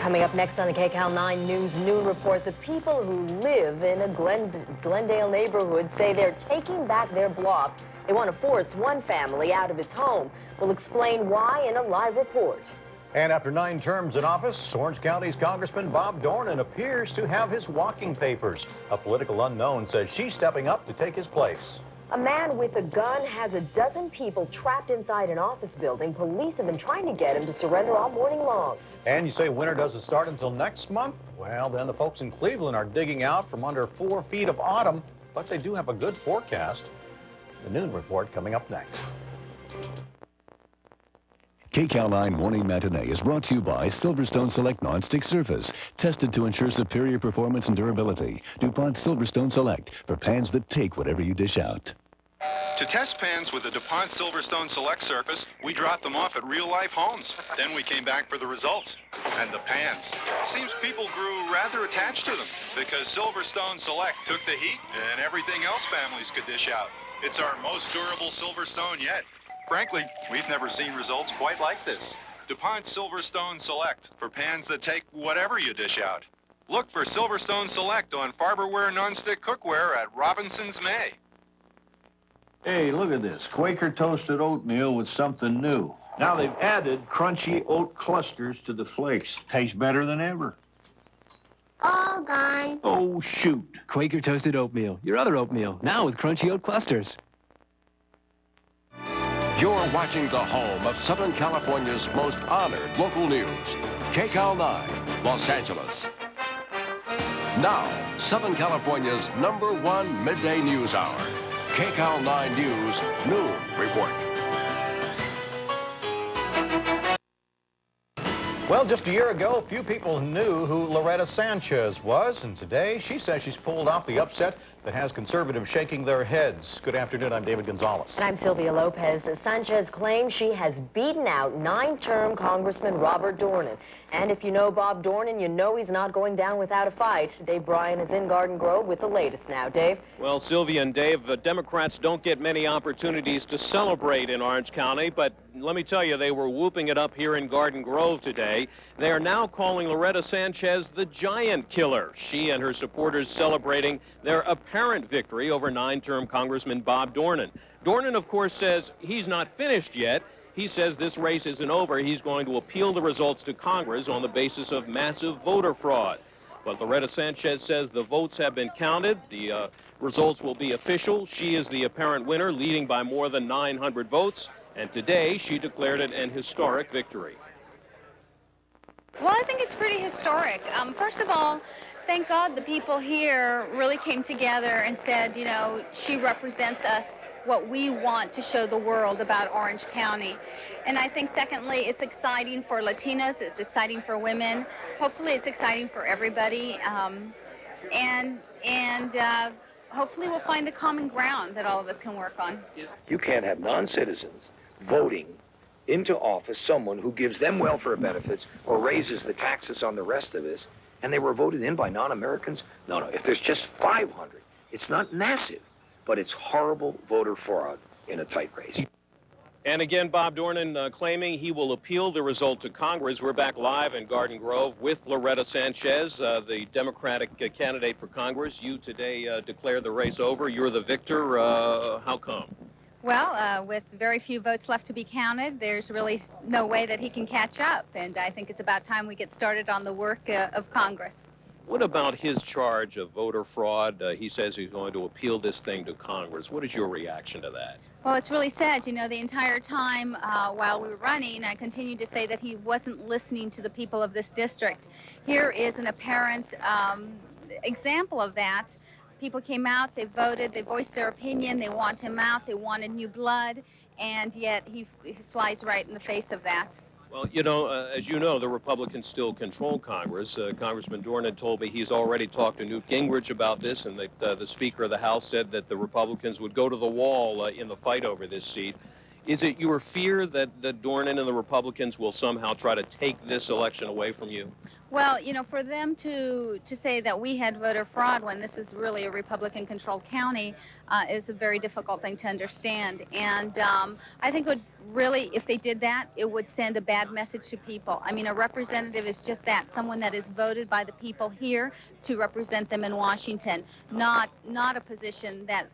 Coming up next on the KCAL 9 News Noon Report, the people who live in a Glendale neighborhood say they're taking back their block. They want to force one family out of its home. We'll explain why in a live report. And after 9 terms in office, Orange County's Congressman Bob Dornan appears to have his walking papers. A political unknown says she's stepping up to take his place. A man with a gun has a dozen people trapped inside an office building. Police have been trying to get him to surrender all morning long. And you say winter doesn't start until next month? Well, then the folks in Cleveland are digging out from under 4 feet of autumn, but they do have a good forecast. The Noon Report coming up next. KCAL 9 Morning Matinee is brought to you by Silverstone Select Non-Stick Surface. Tested to ensure superior performance and durability. DuPont Silverstone Select for pans that take whatever you dish out. To test pans with the DuPont Silverstone Select Surface, we dropped them off at real-life homes. Then we came back for the results. And the pans. Seems people grew rather attached to them because Silverstone Select took the heat and everything else families could dish out. It's our most durable Silverstone yet. Frankly, we've never seen results quite like this. DuPont Silverstone Select for pans that take whatever you dish out. Look for Silverstone Select on Farberware nonstick cookware at Robinson's May. Hey, look at this. Quaker toasted oatmeal with something new. Now they've added crunchy oat clusters to the flakes. Tastes better than ever. All gone. Oh, shoot. Quaker toasted oatmeal. Your other oatmeal, now with crunchy oat clusters. You're watching the home of Southern California's most honored local news, KCAL 9, Los Angeles. Now, Southern California's #1 midday news hour, KCAL 9 News Noon Report. Well, just a year ago, few people knew who Loretta Sanchez was, and today she says she's pulled off the upset that has conservatives shaking their heads. Good afternoon, I'm David Gonzalez. And I'm Sylvia Lopez. Sanchez claims she has beaten out 9-term Congressman Robert Dornan. And if you know Bob Dornan, you know he's not going down without a fight. Dave Bryan is in Garden Grove with the latest now. Dave? Well, Sylvia and Dave, Democrats don't get many opportunities to celebrate in Orange County, but let me tell you, they were whooping it up here in Garden Grove today. They are now calling Loretta Sanchez the giant killer. She and her supporters celebrating their apparent victory over 9-term Congressman Bob Dornan. Dornan, of course, says he's not finished yet. He says this race isn't over. He's going to appeal the results to Congress on the basis of massive voter fraud. But Loretta Sanchez says the votes have been counted. The results will be official. She is the apparent winner, leading by more than 900 votes. And today, she declared it an historic victory. Well, I think it's pretty historic. First of all, thank God the people here really came together and said, you know, she represents us, what we want to show the world about Orange County. And I think, secondly, it's exciting for Latinos, it's exciting for women. Hopefully it's exciting for everybody. Hopefully we'll find the common ground that all of us can work on. You can't have non-citizens voting into office someone who gives them welfare benefits or raises the taxes on the rest of us, and they were voted in by non-Americans. No, if there's just 500, it's not massive, but it's horrible voter fraud in a tight race. And again, Bob Dornan claiming he will appeal the result to Congress. We're back live in Garden Grove with Loretta Sanchez, the Democratic candidate for Congress. You today declare the race over. You're the victor. How come? Well, with very few votes left to be counted, there's really no way that he can catch up. And I think it's about time we get started on the work of Congress. What about his charge of voter fraud? He says he's going to appeal this thing to Congress. What is your reaction to that? Well, it's really sad. You know, the entire time while we were running, I continued to say that he wasn't listening to the people of this district. Here is an apparent example of that. People came out, they voted, they voiced their opinion, they want him out, they wanted new blood, and yet he flies right in the face of that. Well, you know, as you know, the Republicans still control Congress. Congressman Dornan told me he's already talked to Newt Gingrich about this, and that the Speaker of the House said that the Republicans would go to the wall in the fight over this seat. Is it your fear that Dornan and the Republicans will somehow try to take this election away from you? Well, you know, for them to say that we had voter fraud when this is really a Republican-controlled county is a very difficult thing to understand. And I think would really, if they did that, it would send a bad message to people. I mean, a representative is just that, someone that is voted by the people here to represent them in Washington, not a position that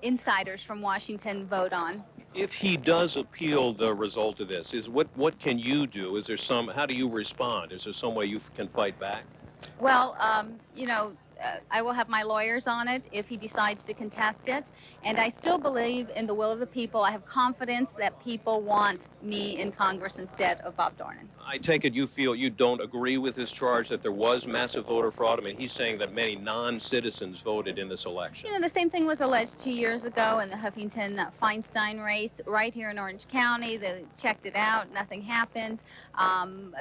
insiders from Washington vote on. If he does appeal the result of this, what can you do? Is there how do you respond? Is there some way you can fight back? Well, you know, I will have my lawyers on it if he decides to contest it. And I still believe in the will of the people. I have confidence that people want me in Congress instead of Bob Dornan. I take it you feel you don't agree with his charge that there was massive voter fraud. I mean, he's saying that many non-citizens voted in this election. You know, the same thing was alleged 2 years ago in the Huffington-Feinstein race right here in Orange County. They checked it out. Nothing happened.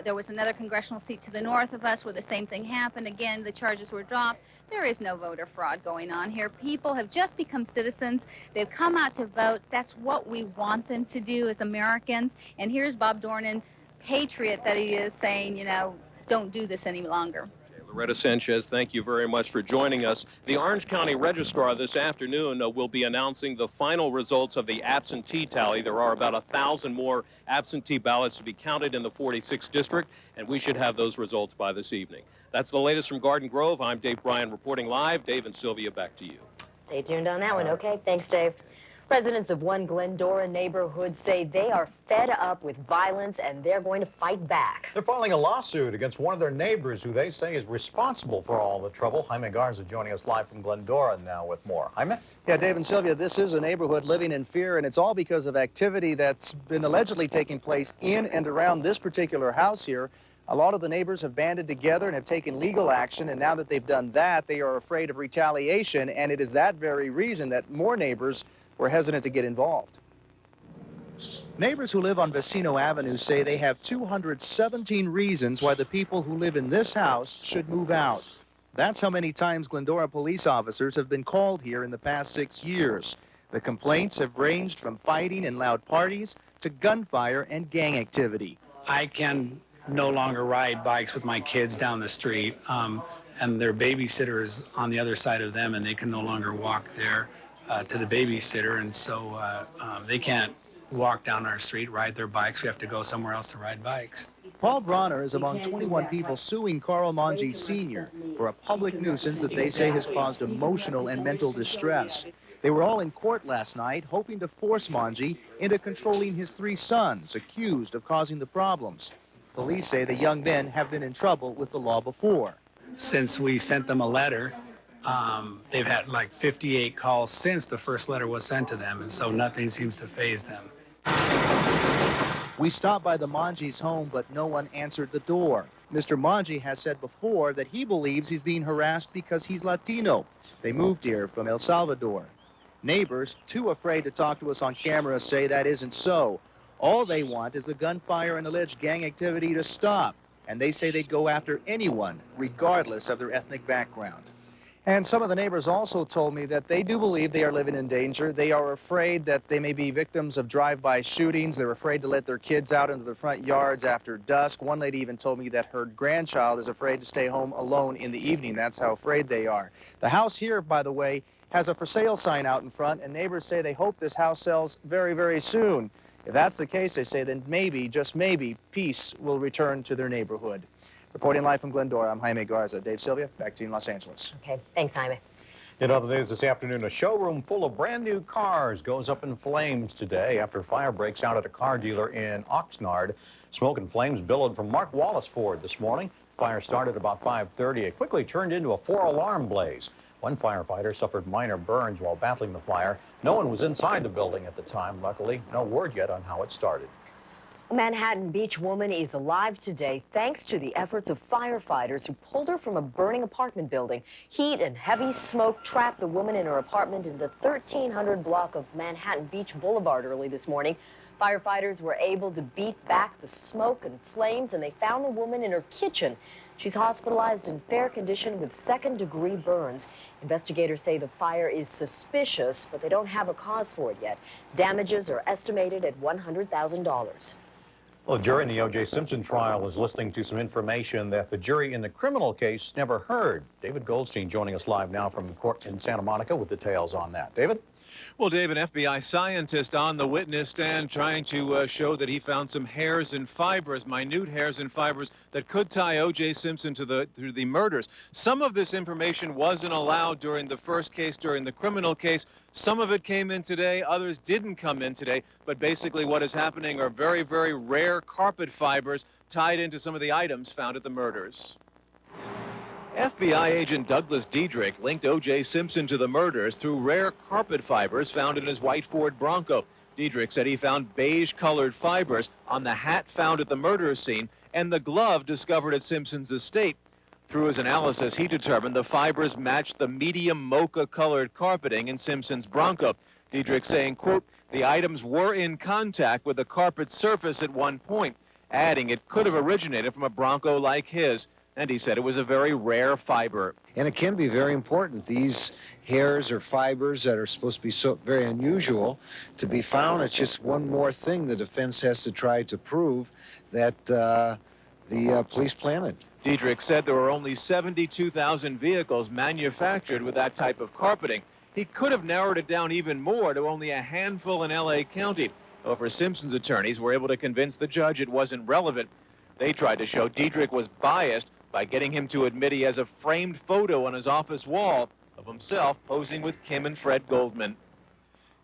There was another congressional seat to the north of us where the same thing happened. Again, the charges were dropped. There is no voter fraud going on here. People have just become citizens. They've come out to vote. That's what we want them to do as Americans. And here's Bob Dornan, patriot that he is, saying, you know, don't do this any longer. Loretta Sanchez, thank you very much for joining us. The Orange County Registrar this afternoon will be announcing the final results of the absentee tally. There are about 1,000 more absentee ballots to be counted in the 46th district, and we should have those results by this evening. That's the latest from Garden Grove. I'm Dave Bryan reporting live. Dave and Sylvia, back to you. Stay tuned on that one, okay? Thanks, Dave. Residents of one Glendora neighborhood say they are fed up with violence and they're going to fight back. They're filing a lawsuit against one of their neighbors who they say is responsible for all the trouble. Jaime Garza joining us live from Glendora now with more. Jaime? Yeah, Dave and Sylvia, this is a neighborhood living in fear, and it's all because of activity that's been allegedly taking place in and around this particular house here. A lot of the neighbors have banded together and have taken legal action, and now that they've done that, they are afraid of retaliation, and it is that very reason that more neighbors were hesitant to get involved. Neighbors who live on Vecino Avenue say they have 217 reasons why the people who live in this house should move out. That's how many times Glendora police officers have been called here in the past 6 years. The complaints have ranged from fighting and loud parties to gunfire and gang activity. I can no longer ride bikes with my kids down the street, and their babysitter is on the other side of them, and they can no longer walk there to the babysitter, and so they can't walk down our street, ride their bikes. We have to go somewhere else to ride bikes. Paul Bronner is among 21 people suing Carl Monge Sr. for a public nuisance that they say has caused emotional and mental distress. They were all in court last night hoping to force Monge into controlling his 3 sons, accused of causing the problems. Police say the young men have been in trouble with the law before. Since we sent them a letter, they've had like 58 calls since the first letter was sent to them, and so nothing seems to faze them. We stopped by the Monge's home, but no one answered the door. Mr. Monge has said before that he believes he's being harassed because he's Latino. They moved here from El Salvador. Neighbors, too afraid to talk to us on camera, say that isn't so. All they want is the gunfire and alleged gang activity to stop, and they say they'd go after anyone, regardless of their ethnic background. And some of the neighbors also told me that they do believe they are living in danger. They are afraid that they may be victims of drive-by shootings. They're afraid to let their kids out into their front yards after dusk. One lady even told me that her grandchild is afraid to stay home alone in the evening. That's how afraid they are. The house here, by the way, has a for sale sign out in front, and neighbors say they hope this house sells very, very soon. If that's the case, they say, then maybe, just maybe, peace will return to their neighborhood. Reporting live from Glendora, I'm Jaime Garza. Dave, Sylvia, back to you in Los Angeles. Okay, thanks, Jaime. In other news this afternoon, a showroom full of brand new cars goes up in flames today after fire breaks out at a car dealer in Oxnard. Smoke and flames billowed from Mark Wallace Ford this morning. Fire started about 5:30. It quickly turned into a 4-alarm blaze. One firefighter suffered minor burns while battling the fire. No one was inside the building at the time. Luckily, no word yet on how it started. A Manhattan Beach woman is alive today thanks to the efforts of firefighters who pulled her from a burning apartment building. Heat and heavy smoke trapped the woman in her apartment in the 1300 block of Manhattan Beach Boulevard early this morning. Firefighters were able to beat back the smoke and flames, and they found the woman in her kitchen. She's hospitalized in fair condition with second-degree burns. Investigators say the fire is suspicious, but they don't have a cause for it yet. Damages are estimated at $100,000. Well, the jury in the O.J. Simpson trial is listening to some information that the jury in the criminal case never heard. David Goldstein joining us live now from court in Santa Monica with details on that. David? Well, Dave, an FBI scientist on the witness stand trying to show that he found some hairs and fibers, minute hairs and fibers that could tie O.J. Simpson to the murders. Some of this information wasn't allowed during the first case, during the criminal case. Some of it came in today, others didn't come in today. But basically what is happening are very, very rare carpet fibers tied into some of the items found at the murders. FBI agent Douglas Diedrich linked O.J. Simpson to the murders through rare carpet fibers found in his white Ford Bronco. Diedrich said he found beige-colored fibers on the hat found at the murder scene and the glove discovered at Simpson's estate. Through his analysis, he determined the fibers matched the medium mocha-colored carpeting in Simpson's Bronco. Diedrich saying, quote, the items were in contact with the carpet surface at one point, adding it could have originated from a Bronco like his. And he said it was a very rare fiber. And it can be very important. These hairs or fibers that are supposed to be so very unusual to be found, it's just one more thing the defense has to try to prove that the police planted. Diedrich said there were only 72,000 vehicles manufactured with that type of carpeting. He could have narrowed it down even more to only a handful in L.A. County. However, Simpson's attorneys were able to convince the judge it wasn't relevant. They tried to show Diedrich was biased by getting him to admit he has a framed photo on his office wall of himself posing with Kim and Fred Goldman.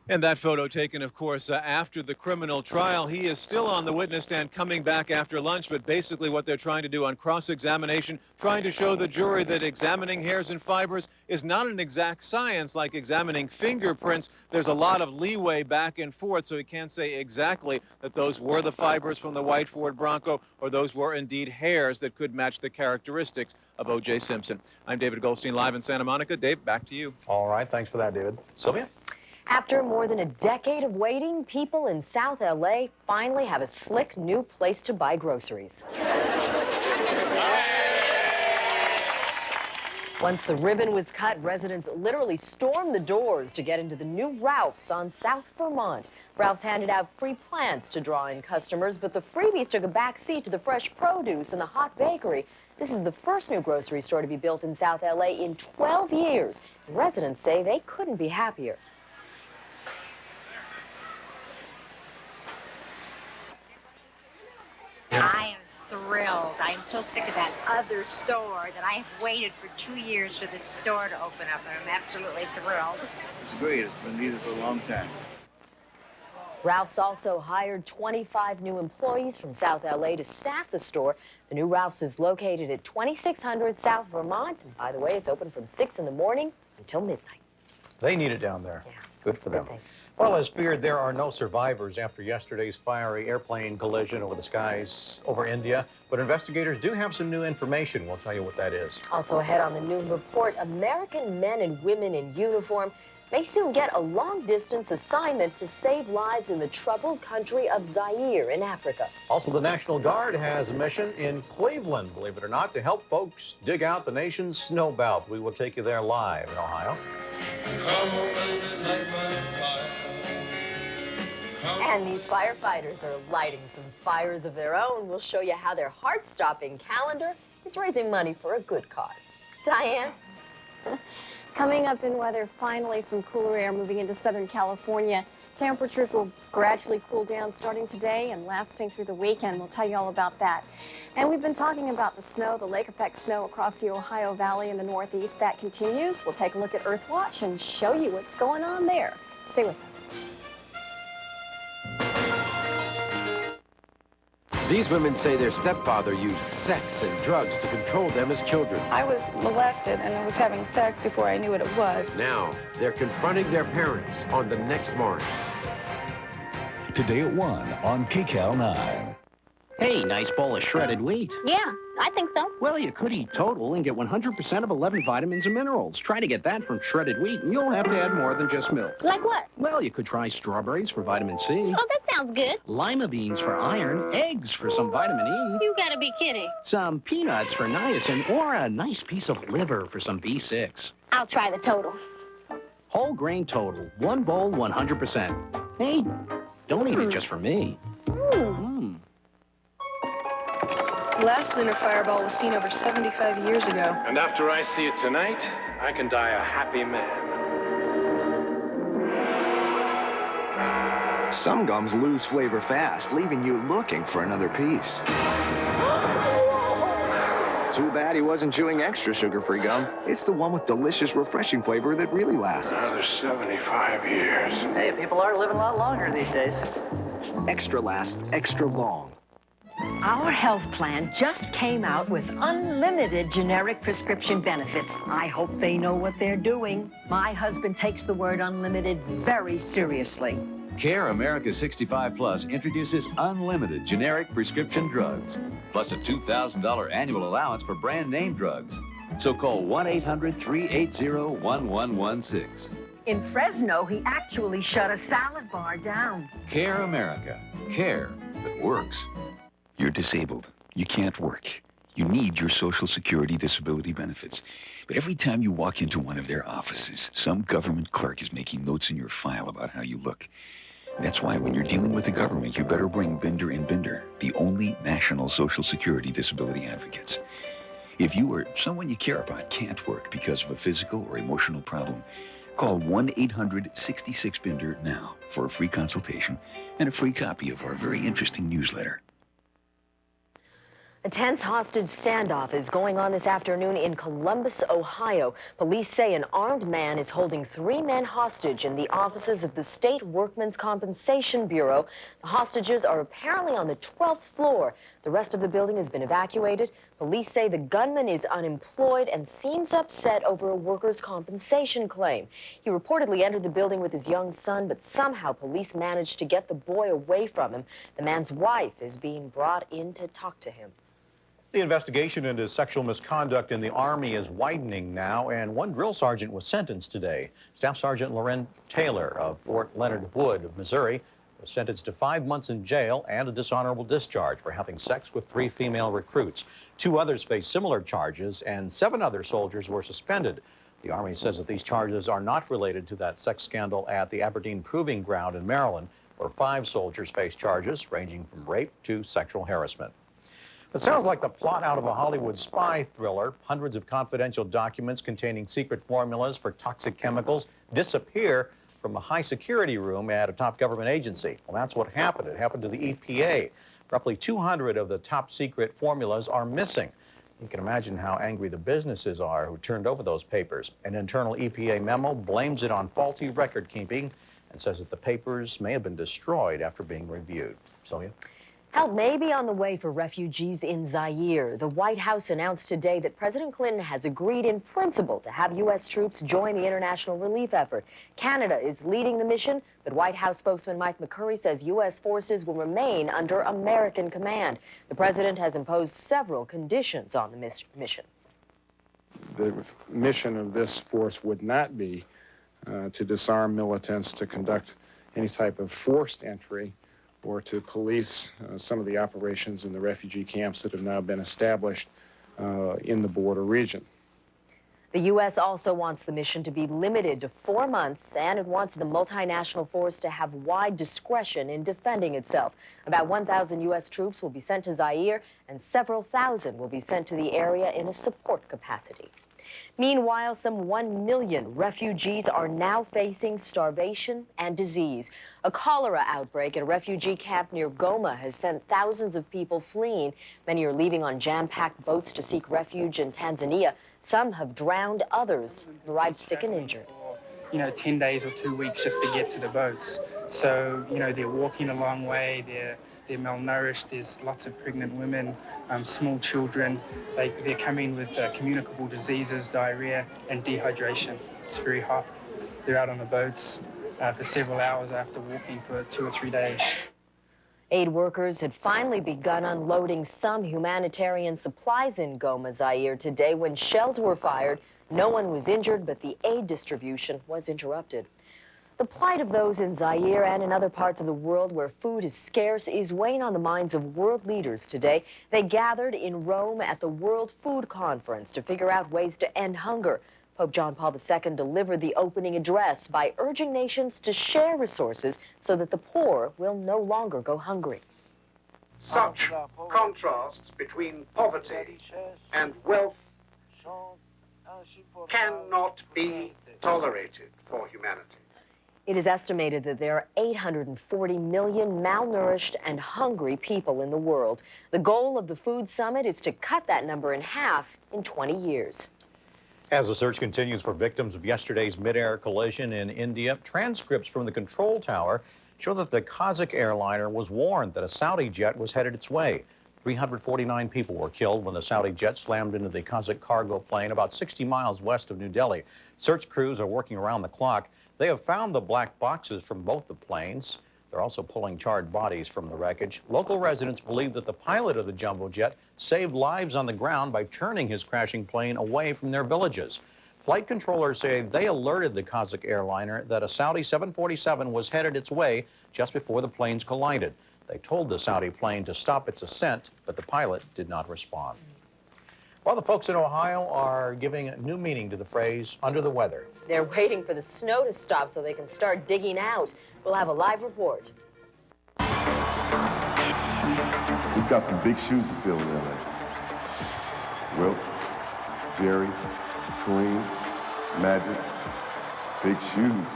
And that photo taken, of course, after the criminal trial. He is still on the witness stand coming back after lunch, but basically what they're trying to do on cross-examination, trying to show the jury that examining hairs and fibers is not an exact science like examining fingerprints. There's a lot of leeway back and forth, so he can't say exactly that those were the fibers from the white Ford Bronco or those were indeed hairs that could match the characteristics of O.J. Simpson. I'm David Goldstein, live in Santa Monica. Dave, back to you. All right, thanks for that, David. Sylvia? After more than a decade of waiting, people in South LA finally have a slick new place to buy groceries. Once the ribbon was cut, residents literally stormed the doors to get into the new Ralph's on South Vermont. Ralph's handed out free plants to draw in customers, but the freebies took a back seat to the fresh produce and the hot bakery. This is the first new grocery store to be built in South LA in 12 years. And residents say they couldn't be happier. I am thrilled. I am so sick of that other store that I have waited for 2 years for this store to open up, and I'm absolutely thrilled. It's great. It's been needed for a long time. Ralph's also hired 25 new employees from South LA to staff the store. The new Ralph's is located at 2600 South Vermont. And by the way, it's open from 6 in the morning until midnight. They need it down there. Yeah. Good for them. Well, as feared, there are no survivors after yesterday's fiery airplane collision over the skies over India. But investigators do have some new information. We'll tell you what that is. Also ahead on the noon report, American men and women in uniform may soon get a long-distance assignment to save lives in the troubled country of Zaire in Africa. Also, the National Guard has a mission in Cleveland, believe it or not, to help folks dig out the nation's snow belt. We will take you there live in Ohio. And these firefighters are lighting some fires of their own. We'll show you how their heart-stopping calendar is raising money for a good cause. Diane? Coming up in weather, finally some cooler air moving into Southern California. Temperatures will gradually cool down starting today and lasting through the weekend. We'll tell you all about that. And we've been talking about the snow, the lake effect snow across the Ohio Valley in the Northeast. That continues. We'll take a look at Earthwatch and show you what's going on there. Stay with us. These women say their stepfather used sex and drugs to control them as children. I was molested and I was having sex before I knew what it was. Now, they're confronting their parents on the next morning. Today at 1 on KCAL 9. Hey, nice bowl of shredded wheat. Yeah, I think so. Well, you could eat total and get 100% of 11 vitamins and minerals. Try to get that from shredded wheat, and you'll have to add more than just milk. Like what? Well, you could try strawberries for vitamin C. Oh, that sounds good. Lima beans for iron, eggs for some vitamin E. You gotta be kidding. Some peanuts for niacin, or a nice piece of liver for some B6. I'll try the total. Whole grain total, one bowl, 100%. Hey, don't eat it just for me. The last lunar fireball was seen over 75 years ago. And after I see it tonight, I can die a happy man. Some gums lose flavor fast, leaving you looking for another piece. Too bad he wasn't chewing extra sugar-free gum. It's the one with delicious, refreshing flavor that really lasts. Another 75 years. Hey, people are living a lot longer these days. Extra lasts extra long. Our health plan just came out with unlimited generic prescription benefits. I hope they know what they're doing. My husband takes the word unlimited very seriously. Care America 65 Plus introduces unlimited generic prescription drugs, plus a $2,000 annual allowance for brand name drugs. So call 1-800-380-1116. In Fresno, he actually shut a salad bar down. Care America. Care that works. You're disabled. You can't work. You need your Social Security disability benefits. But every time you walk into one of their offices, some government clerk is making notes in your file about how you look. That's why when you're dealing with the government, you better bring Binder & Binder, the only national Social Security disability advocates. If you or someone you care about can't work because of a physical or emotional problem, call 1-800-66-BINDER now for a free consultation and a free copy of our very interesting newsletter. A tense hostage standoff is going on this afternoon in Columbus, Ohio. Police say an armed man is holding 3 men hostage in the offices of the State Workmen's Compensation Bureau. The hostages are apparently on the 12th floor. The rest of the building has been evacuated. Police say the gunman is unemployed and seems upset over a workers' compensation claim. He reportedly entered the building with his young son, but somehow police managed to get the boy away from him. The man's wife is being brought in to talk to him. The investigation into sexual misconduct in the Army is widening now, and one drill sergeant was sentenced today. Staff Sergeant Loren Taylor of Fort Leonard Wood of Missouri was sentenced to 5 months in jail and a dishonorable discharge for having sex with 3 female recruits. 2 others face similar charges, and 7 other soldiers were suspended. The Army says that these charges are not related to that sex scandal at the Aberdeen Proving Ground in Maryland, where 5 soldiers face charges ranging from rape to sexual harassment. It sounds like the plot out of a Hollywood spy thriller. Hundreds of confidential documents containing secret formulas for toxic chemicals disappear from a high-security room at a top government agency. Well, that's what happened. It happened to the EPA. Roughly 200 of the top-secret formulas are missing. You can imagine how angry the businesses are who turned over those papers. An internal EPA memo blames it on faulty record-keeping and says that the papers may have been destroyed after being reviewed. Sonia? Help may be on the way for refugees in Zaire. The White House announced today that President Clinton has agreed in principle to have U.S. troops join the international relief effort. Canada is leading the mission, but White House spokesman Mike McCurry says U.S. forces will remain under American command. The president has imposed several conditions on the mission. The mission of this force would not be to disarm militants, to conduct any type of forced entry, or to police some of the operations in the refugee camps that have now been established in the border region. The U.S. also wants the mission to be limited to 4 months, and it wants the multinational force to have wide discretion in defending itself. About 1,000 U.S. troops will be sent to Zaire, and several thousand will be sent to the area in a support capacity. Meanwhile, some 1 million refugees are now facing starvation and disease. A cholera outbreak at a refugee camp near Goma has sent thousands of people fleeing. Many are leaving on jam-packed boats to seek refuge in Tanzania. Some have drowned, others have arrived sick and injured. 10 days or 2 weeks just to get to the boats. So, they're walking a long way, they're malnourished, there's lots of pregnant women, small children. They're coming with communicable diseases, diarrhea, and dehydration. It's very hot. They're out on the boats for several hours after walking for 2 or 3 days. Aid workers had finally begun unloading some humanitarian supplies in Goma, Zaire today when shells were fired. No one was injured, but the aid distribution was interrupted. The plight of those in Zaire and in other parts of the world where food is scarce is weighing on the minds of world leaders today. They gathered in Rome at the World Food Conference to figure out ways to end hunger. Pope John Paul II delivered the opening address by urging nations to share resources so that the poor will no longer go hungry. Such contrasts between poverty and wealth cannot be tolerated for humanity. It is estimated that there are 840 million malnourished and hungry people in the world. The goal of the Food Summit is to cut that number in half in 20 years. As the search continues for victims of yesterday's mid-air collision in India, transcripts from the control tower show that the Kazakh airliner was warned that a Saudi jet was headed its way. 349 people were killed when the Saudi jet slammed into the Kazakh cargo plane about 60 miles west of New Delhi. Search crews are working around the clock. They have found the black boxes from both the planes. They're also pulling charred bodies from the wreckage. Local residents believe that the pilot of the jumbo jet saved lives on the ground by turning his crashing plane away from their villages. Flight controllers say they alerted the Kazakh airliner that a Saudi 747 was headed its way just before the planes collided. They told the Saudi plane to stop its ascent, but the pilot did not respond. Well, the folks in Ohio are giving new meaning to the phrase under the weather. They're waiting for the snow to stop so they can start digging out. We'll have a live report. We've got some big shoes to fill in LA. Wilt, Jerry, Kareem, Magic, big shoes.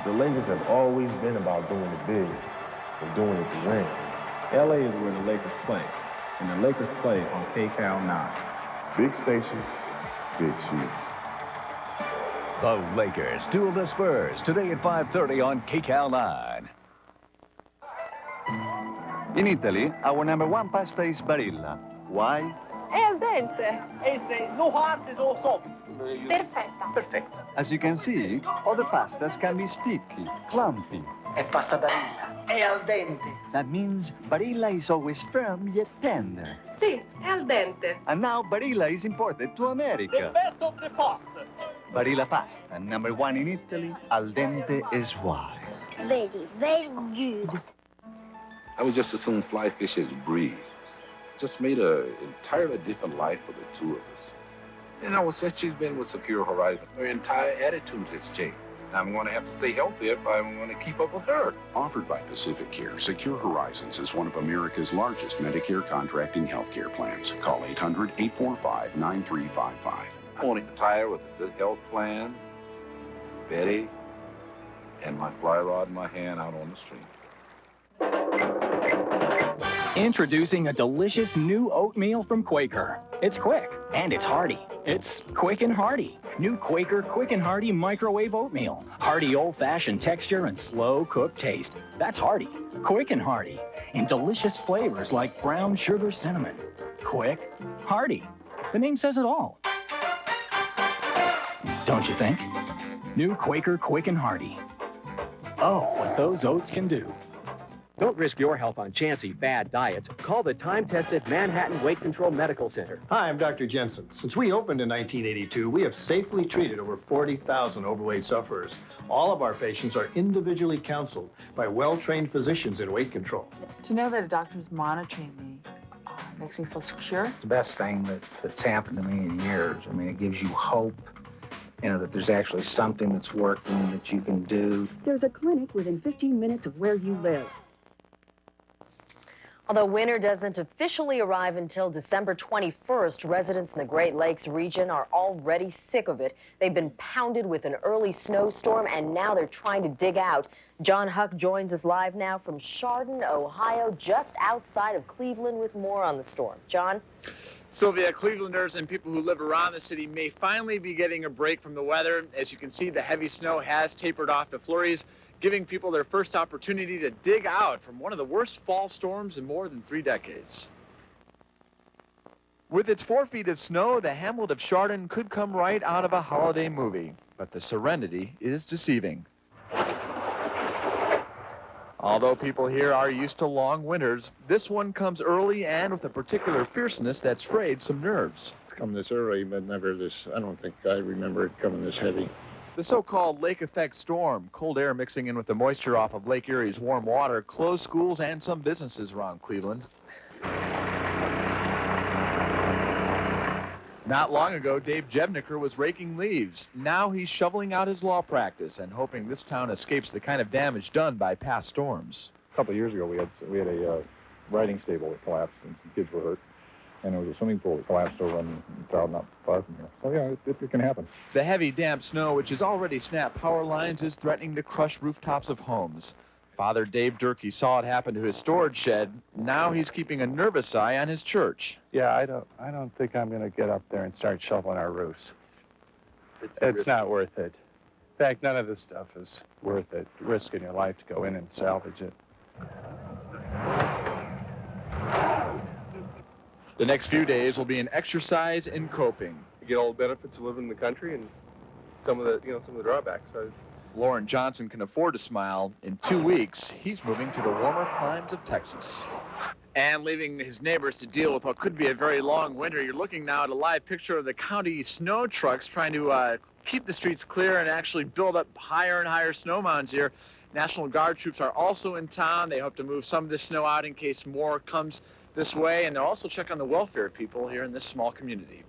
The Lakers have always been about doing it big and doing it to win. LA is where the Lakers play, and the Lakers play on KCAL 9. Big station, big shoes. The Lakers duel the Spurs today at 5:30 on KCAL 9. In Italy, our #1 pasta is Barilla. Why? È al dente. It's no hard, no soft. Perfetta. Perfect. As you can see, other pastas can be sticky, clumpy. È pasta Barilla. È al dente. That means Barilla is always firm yet tender. Sì, è al dente. And now Barilla is imported to America. The best of the pasta. Barilla pasta, #1 in Italy, al dente is why. Very, very good. I was just assuming fly fishers breed. Just made an entirely different life for the two of us. And ever since she's been with Secure Horizons, her entire attitude has changed. I'm going to have to stay healthy if I'm going to keep up with her. Offered by Pacific Care, Secure Horizons is one of America's largest Medicare contracting healthcare plans. Call 800-845-9355. I want to retire with a good health plan, Betty, and my fly rod in my hand out on the street. Introducing a delicious new oatmeal from Quaker. It's quick and it's hearty. It's quick and hearty. New Quaker Quick and Hearty Microwave Oatmeal. Hearty old-fashioned texture and slow-cooked taste. That's hearty. Quick and hearty. In delicious flavors like brown sugar cinnamon. Quick, hearty. The name says it all. Don't you think? New Quaker Quick and Hearty. Oh, what those oats can do. Don't risk your health on chancy bad diets. Call the time-tested Manhattan Weight Control Medical Center. Hi, I'm Dr. Jensen. Since we opened in 1982, we have safely treated over 40,000 overweight sufferers. All of our patients are individually counseled by well-trained physicians in weight control. To know that a doctor is monitoring me makes me feel secure. The best thing that's happened to me in years. I mean, it gives you hope, you know, that there's actually something that's working that you can do. There's a clinic within 15 minutes of where you live. Although winter doesn't officially arrive until December 21st, residents in the Great Lakes region are already sick of it. They've been pounded with an early snowstorm, and now they're trying to dig out. John Huck joins us live now from Chardon, Ohio, just outside of Cleveland, with more on the storm. John? Sylvia, Clevelanders and people who live around the city may finally be getting a break from the weather. As you can see, the heavy snow has tapered off to flurries, giving people their first opportunity to dig out from one of the worst fall storms in more than 3 decades. With its 4 feet of snow, the hamlet of Chardon could come right out of a holiday movie, but the serenity is deceiving. Although people here are used to long winters, this one comes early and with a particular fierceness that's frayed some nerves. It's come this early, but never this, I don't think I remember it coming this heavy. The so-called lake effect storm, cold air mixing in with the moisture off of Lake Erie's warm water, closed schools and some businesses around Cleveland. Not long ago, Dave Jevniker was raking leaves. Now he's shoveling out his law practice and hoping this town escapes the kind of damage done by past storms. A couple of years ago, we had a riding stable that collapsed and some kids were hurt. And there was a swimming pool that collapsed over on the crowd not far from here. So yeah, it can happen. The heavy, damp snow, which has already snapped power lines, is threatening to crush rooftops of homes. Father Dave Durkee saw it happen to his storage shed. Now he's keeping a nervous eye on his church. Yeah, I don't think I'm going to get up there and start shoveling our roofs. It's not worth it. In fact, none of this stuff is worth it. Risking your life to go in and salvage it. The next few days will be an exercise in coping. You get all the benefits of living in the country and some of the drawbacks. Lauren Johnson can afford to smile. In 2 weeks, he's moving to the warmer climes of Texas. And leaving his neighbors to deal with what could be a very long winter. You're looking now at a live picture of the county snow trucks trying to keep the streets clear and actually build up higher and higher snow mounds here. National Guard troops are also in town. They hope to move some of this snow out in case more comes this way, and they'll also check on the welfare of people here in this small community.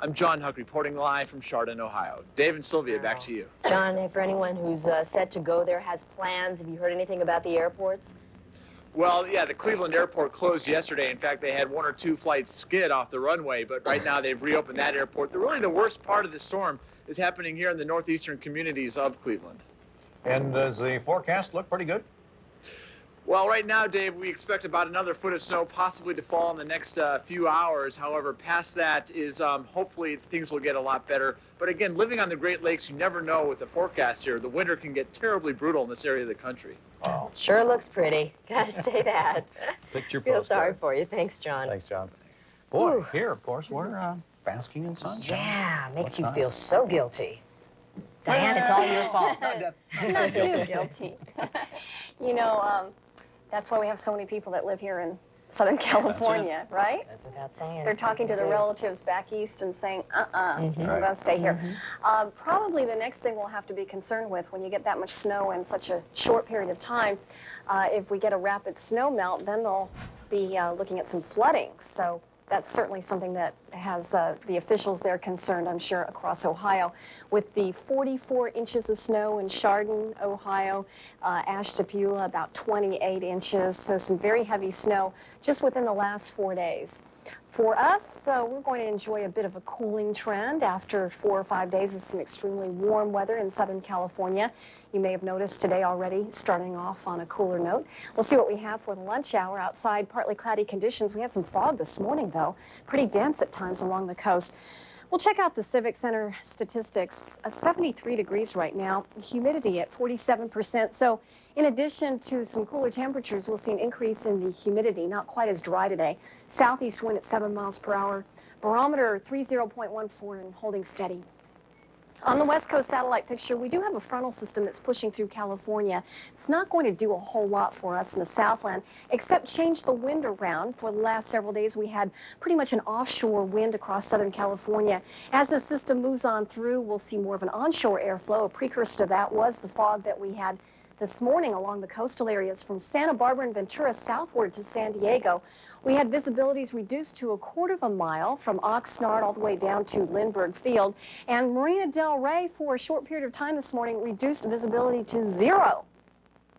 I'm John Huck reporting live from Chardon, Ohio. Dave and Sylvia, back to you. John, for anyone who's set to go there, has plans, have you heard anything about the airports? Well, yeah, the Cleveland airport closed yesterday. In fact, they had 1 or 2 flights skid off the runway, but right now they've reopened that airport. Really the worst part of the storm is happening here in the northeastern communities of Cleveland. And does the forecast look pretty good? Well, right now, Dave, we expect about another foot of snow possibly to fall in the next few hours. However, past that is hopefully things will get a lot better. But again, living on the Great Lakes, you never know with the forecast here. The winter can get terribly brutal in this area of the country. Oh. Sure looks pretty. Gotta say that. Picture Feel postcard. sorry for you. Thanks, John. Thanks, John. Boy, here, of course, we're basking in sunshine. Yeah, makes What's you nice? feel so guilty. Diane, it's all your fault. Not too guilty. You know, that's why we have so many people that live here in Southern California, right? That's without saying. They're talking to their relatives back east and saying, we're going to stay here. Probably the next thing we'll have to be concerned with when you get that much snow in such a short period of time, if we get a rapid snow melt, then they'll be looking at some flooding. So that's certainly something that has the officials there concerned, I'm sure, across Ohio. With the 44 inches of snow in Chardon, Ohio, Ashtabula, about 28 inches, so some very heavy snow just within the last 4 days. For us, we're going to enjoy a bit of a cooling trend after 4 or 5 days of some extremely warm weather in Southern California. You may have noticed today already, starting off on a cooler note. We'll see what we have for the lunch hour. Outside, partly cloudy conditions. We had some fog this morning, though. Pretty dense at times along the coast. We'll check out the Civic Center statistics. 73 degrees right now, humidity at 47%. So in addition to some cooler temperatures, we'll see an increase in the humidity, not quite as dry today. Southeast wind at 7 miles per hour. Barometer 30.14 and holding steady. On the West Coast satellite picture, we do have a frontal system that's pushing through California. It's not going to do a whole lot for us in the Southland, except change the wind around. For the last several days, we had pretty much an offshore wind across Southern California. As the system moves on through, we'll see more of an onshore airflow. A precursor to that was the fog that we had this morning along the coastal areas from Santa Barbara and Ventura southward to San Diego. We had visibilities reduced to 1/4 mile from Oxnard all the way down to Lindbergh Field. And Marina Del Rey, for a short period of time this morning, reduced visibility to 0.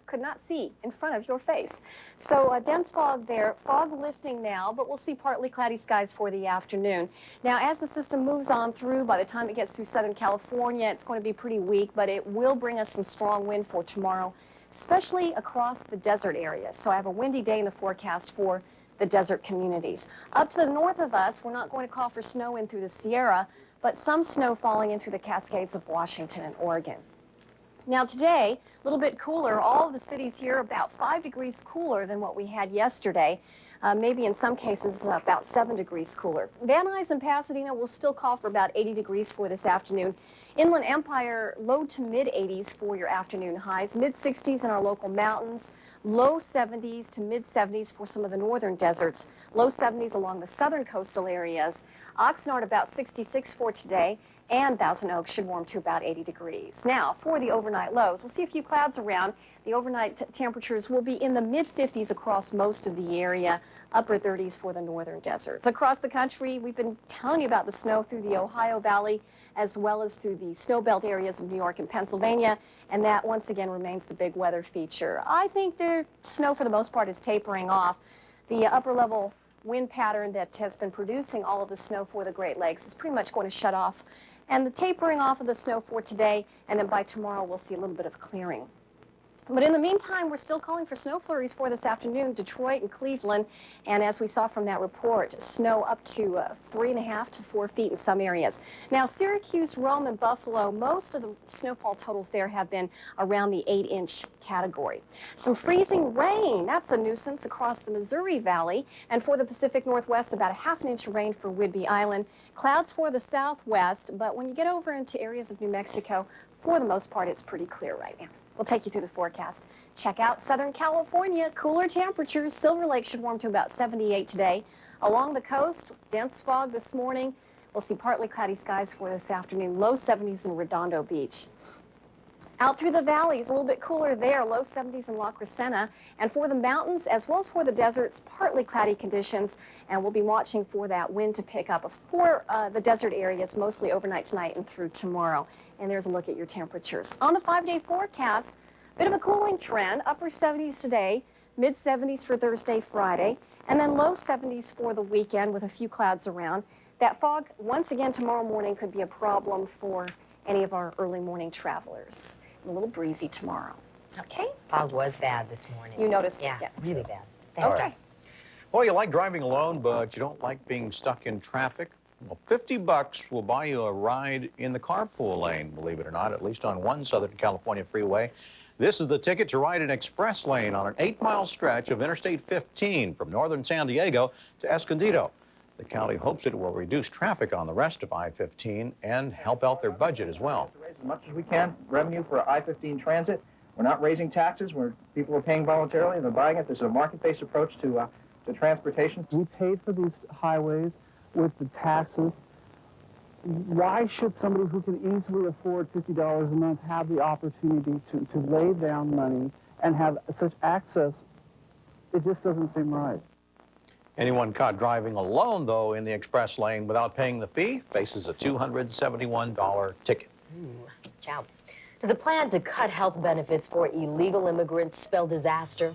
Could not see in front of your face. So dense fog there, fog lifting now, but we'll see partly cloudy skies for the afternoon. Now, as the system moves on through, by the time it gets through Southern California, it's going to be pretty weak, but it will bring us some strong wind for tomorrow, especially across the desert areas. So I have a windy day in the forecast for the desert communities. Up to the north of us, we're not going to call for snow in through the Sierra, but some snow falling in through the Cascades of Washington and Oregon. Now today, a little bit cooler. All of the cities here about 5 degrees cooler than what we had yesterday. Maybe in some cases about 7 degrees cooler. Van Nuys and Pasadena will still call for about 80 degrees for this afternoon. Inland Empire, low to mid 80s for your afternoon highs. Mid 60s in our local mountains. Low 70s to mid 70s for some of the northern deserts. Low 70s along the southern coastal areas. Oxnard about 66 for today. And Thousand Oaks should warm to about 80 degrees. Now, for the overnight lows, we'll see a few clouds around. The overnight temperatures will be in the mid-50s across most of the area, upper 30s for the northern deserts. Across the country, we've been telling you about the snow through the Ohio Valley, as well as through the snow belt areas of New York and Pennsylvania, and that once again remains the big weather feature. I think the snow, for the most part, is tapering off. The upper level wind pattern that has been producing all of the snow for the Great Lakes is pretty much going to shut off. And the tapering off of the snow for today, and then by tomorrow we'll see a little bit of clearing. But in the meantime, we're still calling for snow flurries for this afternoon, Detroit and Cleveland. And as we saw from that report, snow up to 3.5 to 4 feet in some areas. Now, Syracuse, Rome, and Buffalo, most of the snowfall totals there have been around the 8-inch category. Some freezing rain, that's a nuisance across the Missouri Valley. And for the Pacific Northwest, about a ½ inch of rain for Whidbey Island. Clouds for the southwest, but when you get over into areas of New Mexico, for the most part, it's pretty clear right now. We'll take you through the forecast. Check out Southern California. Cooler temperatures. Silver Lake should warm to about 78 today. Along the coast, dense fog this morning. We'll see partly cloudy skies for this afternoon. Low 70s in Redondo Beach. Out through the valleys, a little bit cooler there. Low 70s in La Crescenta. And for the mountains, as well as for the deserts, partly cloudy conditions. And we'll be watching for that wind to pick up for the desert areas, mostly overnight tonight and through tomorrow. And there's a look at your temperatures. On the 5-day forecast, bit of a cooling trend, upper 70s today, mid 70s for Thursday, Friday, and then low 70s for the weekend with a few clouds around. That fog, once again, tomorrow morning could be a problem for any of our early morning travelers. A little breezy tomorrow. Okay? Fog was bad this morning. You noticed? Yeah, really bad. Thanks. Okay. Well, you like driving alone, but you don't like being stuck in traffic? Well, $50 will buy you a ride in the carpool lane, believe it or not, at least on one Southern California freeway. This is the ticket to ride an express lane on an 8-mile stretch of Interstate 15 from northern San Diego to Escondido. The county hopes it will reduce traffic on the rest of I-15 and help out their budget as well. Raise as much as we can revenue for I-15 transit. We're not raising taxes. People are paying voluntarily and they're buying it. This is a market-based approach to transportation. We paid for these highways with the taxes. Why should somebody who can easily afford $50 a month have the opportunity to lay down money and have such access? It just doesn't seem right. Anyone caught driving alone, though, in the express lane without paying the fee faces a $271 ticket. Ciao. Does a plan to cut health benefits for illegal immigrants spell disaster?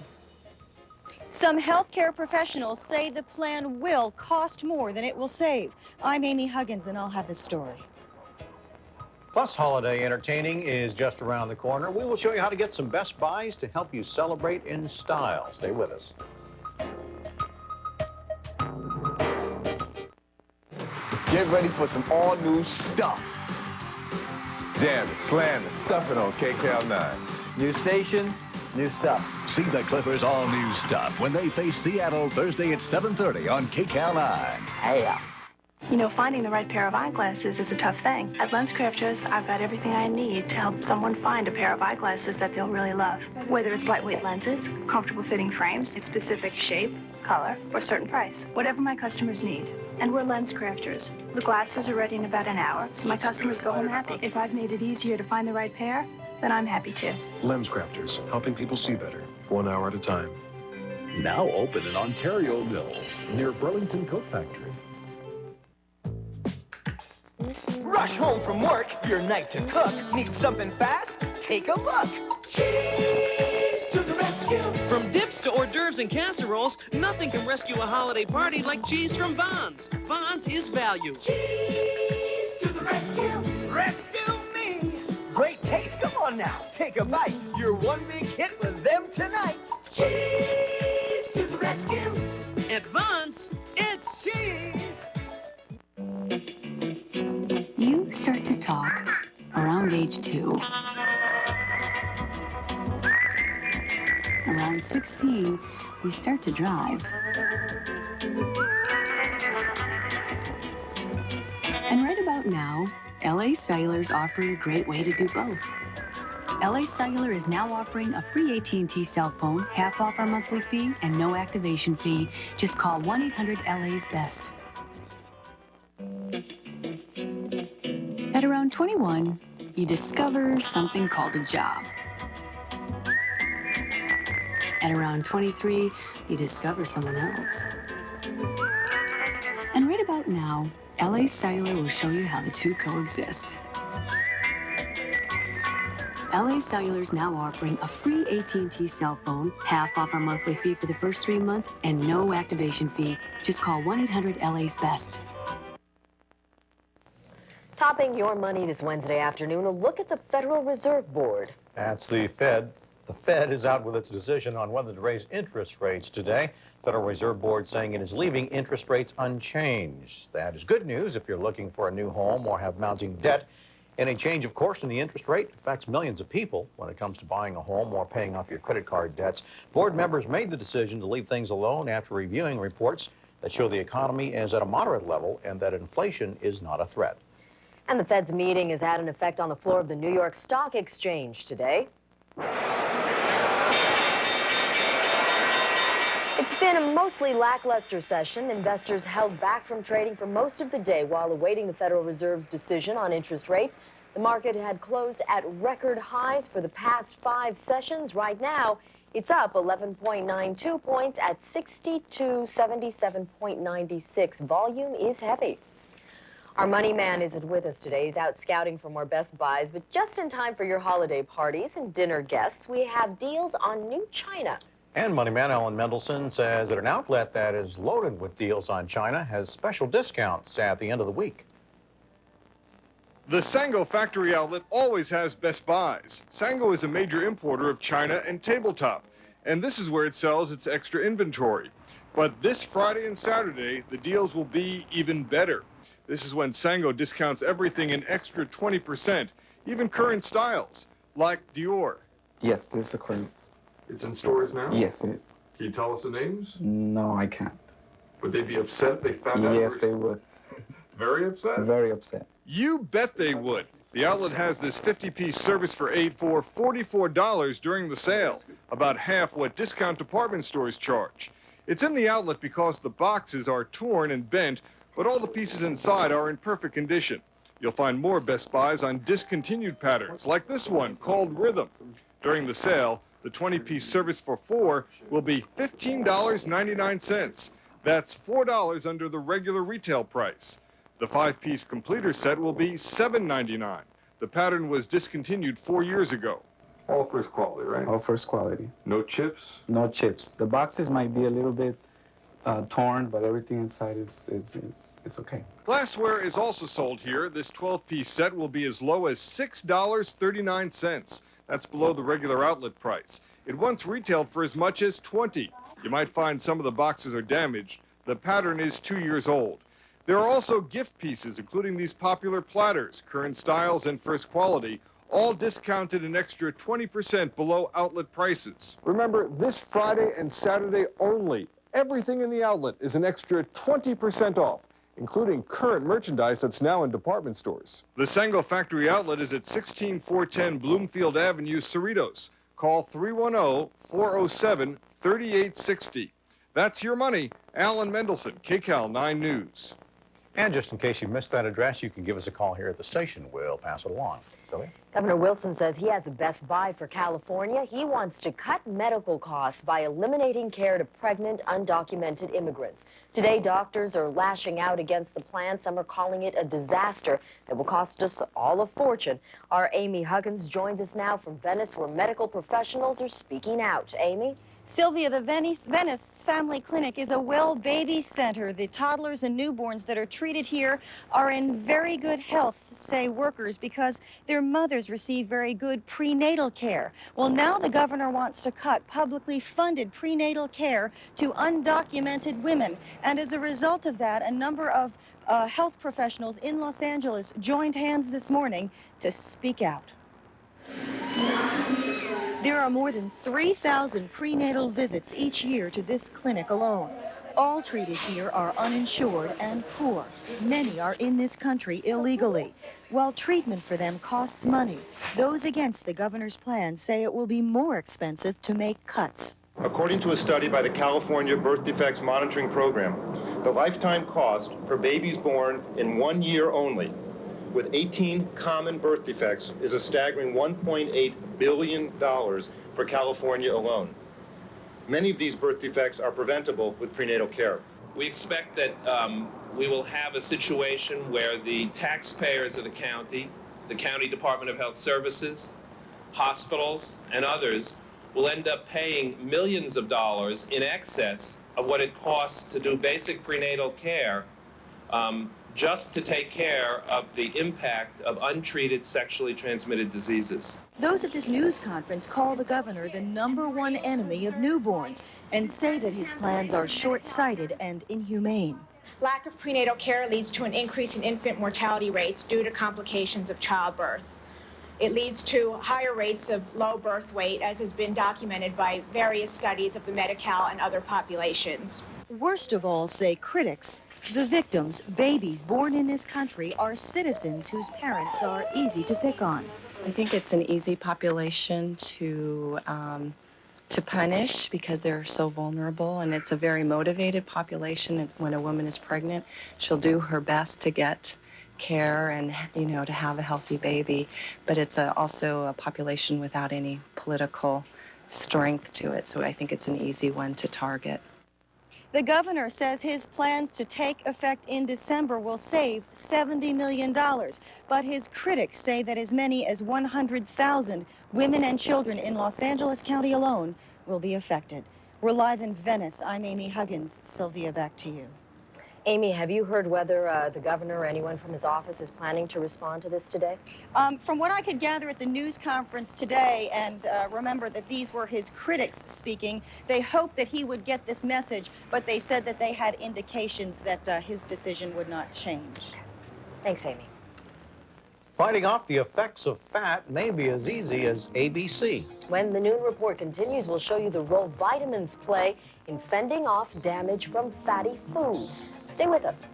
Some healthcare professionals say the plan will cost more than it will save. I'm Amy Huggins, and I'll have the story. Plus, holiday entertaining is just around the corner. We will show you how to get some Best Buys to help you celebrate in style. Stay with us. Get ready for some all-new stuff. Jam it, slam it, stuff it on KCAL 9. New station, new stuff. See the Clippers' all-new stuff when they face Seattle Thursday at 7:30 on KCAL 9. Yeah. You know, finding the right pair of eyeglasses is a tough thing. At LensCrafters, I've got everything I need to help someone find a pair of eyeglasses that they'll really love. Whether it's lightweight lenses, comfortable fitting frames, a specific shape, color, or certain price. Whatever my customers need. And we're LensCrafters. The glasses are ready in about an hour, so my customers go home happy. If I've made it easier to find the right pair, then I'm happy too. LensCrafters, helping people see better, 1 hour at a time. Now open in Ontario Mills, near Burlington Coat Factory. Rush home from work, your night to cook. Need something fast? Take a look. Cheese to the rescue. From dips to hors d'oeuvres and casseroles, nothing can rescue a holiday party like cheese from Vons. Vons is value. Cheese to the rescue. Rescue me. Great taste. Come on now, take a bite. You're one big hit with them tonight. Cheese to the rescue. At Vons, it's cheese. You start to talk around age 2. around 16, you start to drive. And right about now, LA Cellular's offering a great way to do both. LA Cellular is now offering a free AT&T cell phone, half off our monthly fee, and no activation fee. Just call 1-800-LA's-BEST. At around 21, you discover something called a job. At around 23, you discover someone else. And right about now, LA Cellular will show you how the two coexist. LA Cellular is now offering a free AT&T cell phone, half off our monthly fee for the first 3 months, and no activation fee. Just call 1-800-LA's-BEST. Topping your money this Wednesday afternoon, a look at the Federal Reserve Board. That's the Fed. The Fed is out with its decision on whether to raise interest rates today. Federal Reserve Board saying it is leaving interest rates unchanged. That is good news if you're looking for a new home or have mounting debt. Any change, of course, in the interest rate affects millions of people when it comes to buying a home or paying off your credit card debts. Board members made the decision to leave things alone after reviewing reports that show the economy is at a moderate level and that inflation is not a threat. And the Fed's meeting has had an effect on the floor of the New York Stock Exchange today. It's been a mostly lackluster session. Investors held back from trading for most of the day while awaiting the Federal Reserve's decision on interest rates. The market had closed at record highs for the past 5 sessions. Right now, it's up 11.92 points at 6277.96. Volume is heavy. Our money man isn't with us today. He's out scouting for more Best Buys, but just in time for your holiday parties and dinner guests, we have deals on new china. And Money Man Alan Mendelson says that an outlet that is loaded with deals on china has special discounts at the end of the week. The Sango factory outlet always has Best Buys. Sango is a major importer of china and tabletop, and this is where it sells its extra inventory. But this Friday and Saturday, the deals will be even better. This is when Sango discounts everything an extra 20%, even current styles, like Dior. Yes, this is a current. It's in stores now? Yes, it is. Can you tell us the names? No, I can't. Would they be upset if they found out? Yes, they would. Very upset? Very upset. You bet they would. The outlet has this 50-piece service for aid for $44 during the sale, about half what discount department stores charge. It's in the outlet because the boxes are torn and bent, but all the pieces inside are in perfect condition. You'll find more Best Buys on discontinued patterns, like this one called Rhythm. During the sale, the 20-piece service for 4 will be $15.99. That's $4 under the regular retail price. The 5-piece completer set will be $7.99. The pattern was discontinued 4 years ago. All first quality, right? All first quality. No chips? No chips. The boxes might be a little bit torn, but everything inside is okay. Glassware is also sold here. This 12-piece set will be as low as $6.39. That's below the regular outlet price. It once retailed for as much as $20. You might find some of the boxes are damaged. The pattern is 2 years old. There are also gift pieces, including these popular platters, current styles and first quality, all discounted an extra 20% below outlet prices. Remember, this Friday and Saturday only, everything in the outlet is an extra 20% off, including current merchandise that's now in department stores. The Sango factory outlet is at 16410 Bloomfield Avenue, Cerritos. Call 310-407-3860. That's your money. Alan Mendelson, KCAL 9 News. And just in case you missed that address, you can give us a call here at the station. We'll pass it along. Zoe? Governor Wilson says he has a Best Buy for California. He wants to cut medical costs by eliminating care to pregnant, undocumented immigrants. Today, doctors are lashing out against the plan. Some are calling it a disaster that will cost us all a fortune. Our Amy Huggins joins us now from Venice, where medical professionals are speaking out. Amy? Sylvia, the Venice Family Clinic is a well baby center. The toddlers and newborns that are treated here are in very good health, say workers, because their mothers receive very good prenatal care. Well, now the governor wants to cut publicly funded prenatal care to undocumented women. And as a result of that, a number of health professionals in Los Angeles joined hands this morning to speak out. There are more than 3,000 prenatal visits each year to this clinic alone. All treated here are uninsured and poor. Many are in this country illegally. While treatment for them costs money, those against the governor's plan say it will be more expensive to make cuts. According to a study by the California Birth Defects Monitoring Program, the lifetime cost for babies born in 1 year only with 18 common birth defects is a staggering $1.8 billion for California alone. Many of these birth defects are preventable with prenatal care. We expect that we will have a situation where the taxpayers of the county Department of Health Services, hospitals, and others will end up paying millions of dollars in excess of what it costs to do basic prenatal care just to take care of the impact of untreated sexually transmitted diseases. Those at this news conference call the governor the #1 enemy of newborns and say that his plans are short-sighted and inhumane. Lack of prenatal care leads to an increase in infant mortality rates due to complications of childbirth. It leads to higher rates of low birth weight, as has been documented by various studies of the Medi-Cal and other populations. Worst of all, say critics, the victims, babies born in this country, are citizens whose parents are easy to pick on. I think it's an easy population to punish because they're so vulnerable, and it's a very motivated population. When a woman is pregnant, she'll do her best to get care and, you know, to have a healthy baby, but it's also a population without any political strength to it, so I think it's an easy one to target. The governor says his plans to take effect in December will save $70 million, but his critics say that as many as 100,000 women and children in Los Angeles County alone will be affected. We're live in Venice. I'm Amy Huggins. Sylvia, back to you. Amy, have you heard whether the governor or anyone from his office is planning to respond to this today? From what I could gather at the news conference today, and remember that these were his critics speaking, they hoped that he would get this message, but they said that they had indications that his decision would not change. Thanks, Amy. Fighting off the effects of fat may be as easy as ABC. When the Noon Report continues, we'll show you the role vitamins play in fending off damage from fatty foods. Stay with us.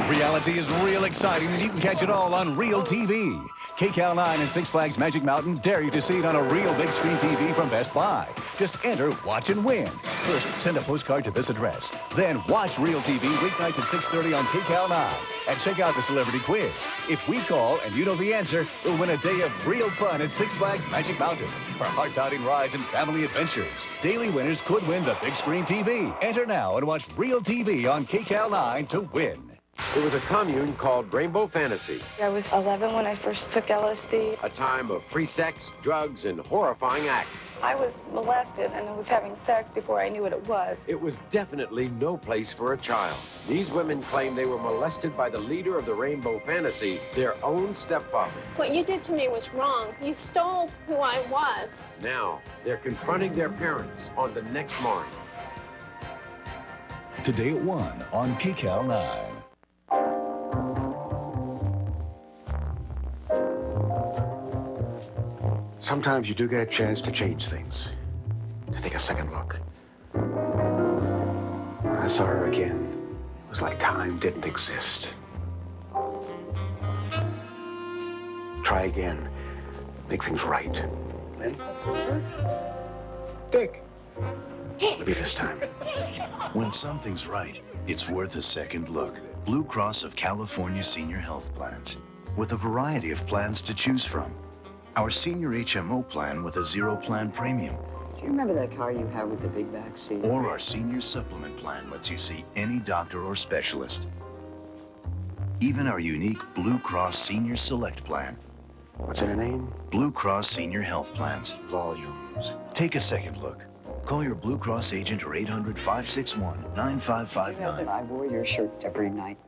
Reality is real exciting, and you can catch it all on Real TV. KCAL 9 and Six Flags Magic Mountain dare you to see it on a real big screen TV from Best Buy. Just enter, watch, and win. First, send a postcard to this address. Then watch Real TV weeknights at 6:30 on KCAL 9. And check out the celebrity quiz. If we call and you know the answer, you'll win a day of real fun at Six Flags Magic Mountain. For heart-pounding rides and family adventures, daily winners could win the big screen TV. Enter now and watch Real TV on KCAL 9 to win. It was a commune called Rainbow Fantasy. I was 11 when I first took LSD. A time of free sex, drugs, and horrifying acts. I was molested and I was having sex before I knew what it was. It was definitely no place for a child. These women claim they were molested by the leader of the Rainbow Fantasy, their own stepfather. What you did to me was wrong. You stole who I was. Now, they're confronting their parents on the next morning. Today at 1 on KCAL 9. Sometimes you do get a chance to change things, to take a second look. When I saw her again, it was like time didn't exist. Try again, make things right. Lynn? Dick. Maybe this time. When something's right, it's worth a second look. Blue Cross of California Senior Health Plans, with a variety of plans to choose from. Our senior HMO plan with a zero plan premium. Do you remember that car you had with the big back seat? Or our senior supplement plan lets you see any doctor or specialist. Even our unique Blue Cross Senior Select plan. What's in a name? Blue Cross Senior Health Plans. Volumes. Take a second look. Call your Blue Cross agent or 800-561-9559. You know that I wore your shirt every night.